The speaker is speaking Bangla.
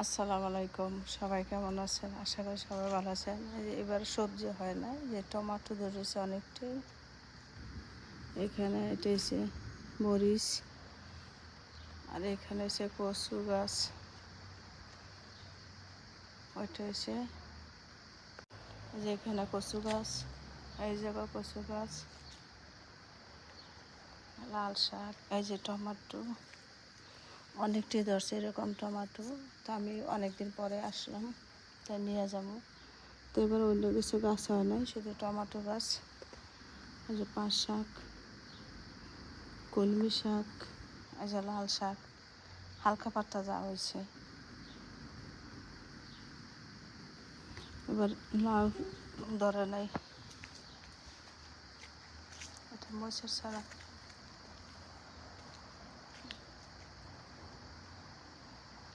আসসালামু আলাইকুম, সবাই কেমন আছেন? আশা করি সবাই ভালো আছেন। এই যে এবার সবজি হয় না, যে টমেটো ধরেছে অনেকটাই। এখানে এটা হচ্ছে মরিচ, আর এখানে হচ্ছে কচু গাছ, ওইটা হচ্ছে যে এখানে কচু গাছ, এই জায়গা কচু গাছ, লাল শাক, এই যে টমেটো অনেকটাই ধরছে এরকম টমেটো। তো আমি অনেকদিন পরে আসলাম, তাই নিয়ে যাবো। তো এবার অন্য কিছু গাছ হয় নাই, শুধু টমেটো গাছ। এই যে পাঁচ শাক, কলমি শাক, এই যে লাল শাক, হালকা পাতা যা হয়েছে। এবার লাউ ধরে নাই, এটা মরিচের ছাড়া।